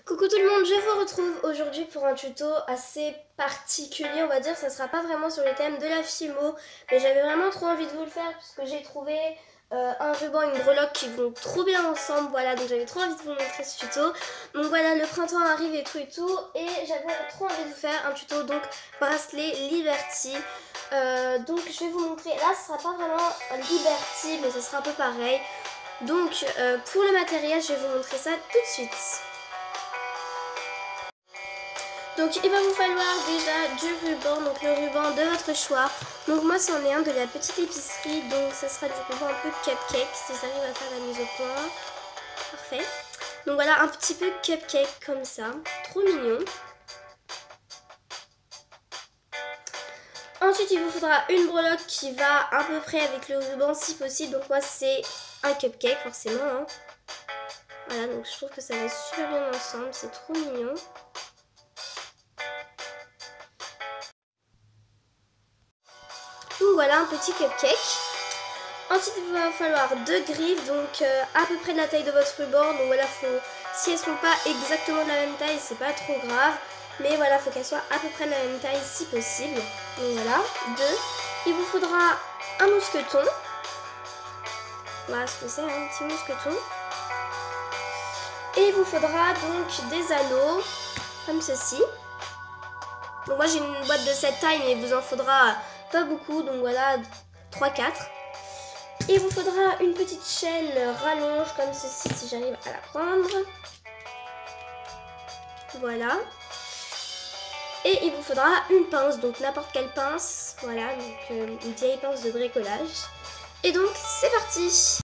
Coucou tout le monde, je vous retrouve aujourd'hui pour un tuto assez particulier, on va dire. Ça sera pas vraiment sur le thème de la Fimo, mais j'avais vraiment trop envie de vous le faire parce que j'ai trouvé un ruban et une breloque qui vont trop bien ensemble. Voilà, donc j'avais trop envie de vous montrer ce tuto. Donc voilà, le printemps arrive et tout, et j'avais trop envie de vous faire un tuto, donc bracelet Liberty. Donc je vais vous montrer, là ce sera pas vraiment un Liberty, mais ce sera un peu pareil. Donc pour le matériel, je vais vous montrer ça tout de suite. Donc il va vous falloir déjà du ruban, donc le ruban de votre choix. Donc moi c'en est un de la petite épicerie, donc ça sera du ruban un peu cupcake, si ça arrive à faire la mise au point. Parfait. Donc voilà, un petit peu cupcake comme ça, trop mignon. Ensuite il vous faudra une breloque qui va à peu près avec le ruban si possible, donc moi c'est un cupcake forcément. Hein. Voilà, donc je trouve que ça va super bien ensemble, c'est trop mignon. Donc voilà un petit cupcake. Ensuite il va falloir deux griffes, donc à peu près de la taille de votre ruban. Donc voilà, si elles ne sont pas exactement de la même taille, c'est pas trop grave. Mais voilà, il faut qu'elles soient à peu près de la même taille si possible. Donc voilà, deux. Il vous faudra un mousqueton. Voilà ce que c'est, un petit mousqueton. Et il vous faudra donc des anneaux, comme ceci. Donc moi j'ai une boîte de cette taille, mais il vous en faudra pas beaucoup. Donc voilà, 3-4. Il vous faudra une petite chaîne rallonge comme ceci si j'arrive à la prendre. Voilà. Et il vous faudra une pince, donc n'importe quelle pince. Voilà, donc une vieille pince de bricolage. Et donc c'est parti.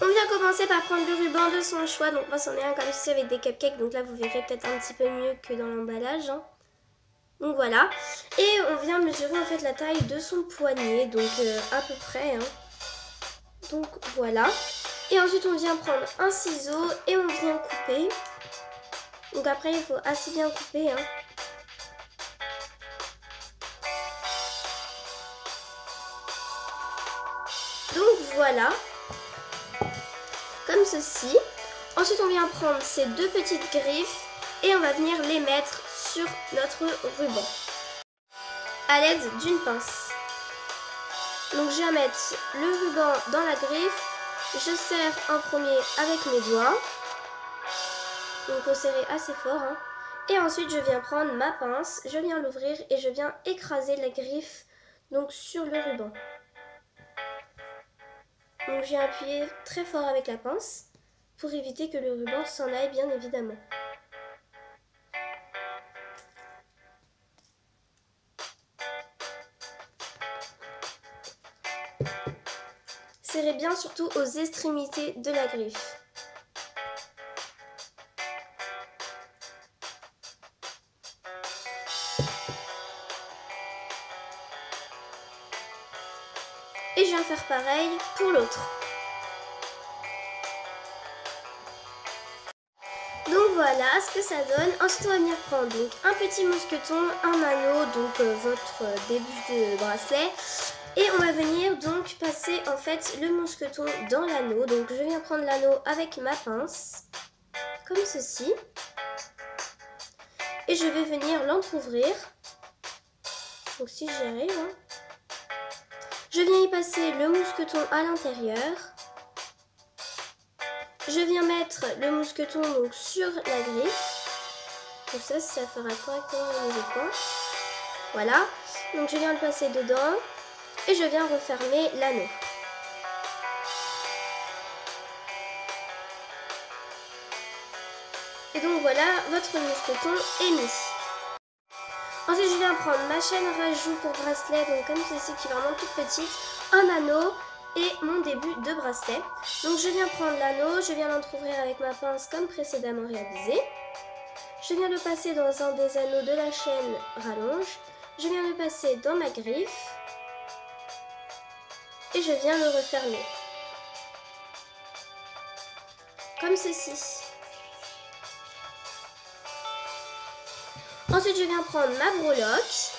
On vient commencer par prendre le ruban de son choix. Donc moi c'en est un comme ceci avec des cupcakes. Donc là vous verrez peut-être un petit peu mieux que dans l'emballage. Hein. Donc voilà. Et on vient mesurer en fait la taille de son poignet. Donc à peu près. Hein. Donc voilà. Et ensuite on vient prendre un ciseau et on vient couper. Donc après il faut assez bien couper. Hein. Donc voilà. Comme ceci. Ensuite on vient prendre ces deux petites griffes et on va venir les mettre sur notre ruban. À l'aide d'une pince. Donc je viens mettre le ruban dans la griffe. Je serre en premier avec mes doigts. Donc il faut serrer assez fort. Hein. Et ensuite je viens prendre ma pince, je viens l'ouvrir et je viens écraser la griffe donc sur le ruban. Donc je viens appuyer très fort avec la pince pour éviter que le ruban s'en aille bien évidemment. Serrez bien surtout aux extrémités de la griffe. Et je viens faire pareil pour l'autre. Donc voilà ce que ça donne. Ensuite on va venir prendre donc un petit mousqueton, un anneau, donc votre début de bracelet. Et on va venir donc passer en fait le mousqueton dans l'anneau. Donc je viens prendre l'anneau avec ma pince, comme ceci. Et je vais venir l'entrouvrir. Donc si j'y arrive. Hein. Je viens y passer le mousqueton à l'intérieur. Je viens mettre le mousqueton donc sur la griffe. Donc ça fera correctement la mise au point. Voilà. Donc je viens le passer dedans. Et je viens refermer l'anneau. Et donc voilà, votre mousqueton est mis. Ensuite je viens prendre ma chaîne rajout pour bracelet, donc comme ceci qui est vraiment toute petite, un anneau et mon début de bracelet. Donc je viens prendre l'anneau, je viens l'entrouvrir avec ma pince comme précédemment réalisé. Je viens le passer dans un des anneaux de la chaîne rallonge. Je viens le passer dans ma griffe. Et je viens le refermer. Comme ceci. Ensuite, je viens prendre ma breloque,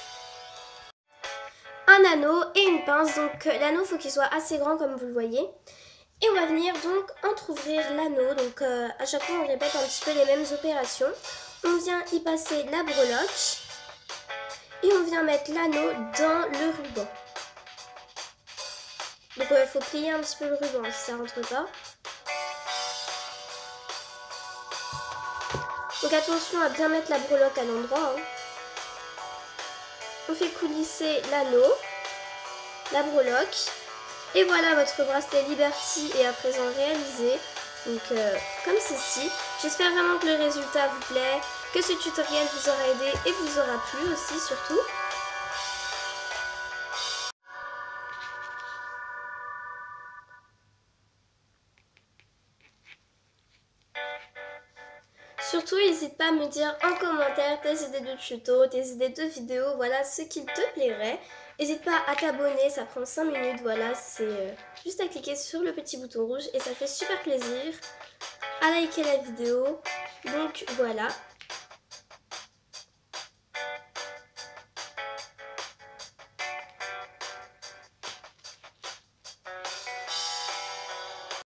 un anneau et une pince. Donc l'anneau, il faut qu'il soit assez grand comme vous le voyez. Et on va venir donc entrouvrir l'anneau. Donc à chaque fois on répète un petit peu les mêmes opérations. On vient y passer la breloque et on vient mettre l'anneau dans le ruban. Donc il faut plier un petit peu le ruban si ça rentre pas. Donc attention à bien mettre la breloque à l'endroit. On fait coulisser l'anneau, la breloque. Et voilà, votre bracelet Liberty est à présent réalisé. Donc comme ceci. J'espère vraiment que le résultat vous plaît, que ce tutoriel vous aura aidé et vous aura plu aussi surtout. Surtout, n'hésite pas à me dire en commentaire tes idées de tuto, tes idées de vidéos, voilà ce qui te plairait. N'hésite pas à t'abonner, ça prend 5 minutes, voilà, c'est juste à cliquer sur le petit bouton rouge et ça fait super plaisir. À liker la vidéo, donc voilà.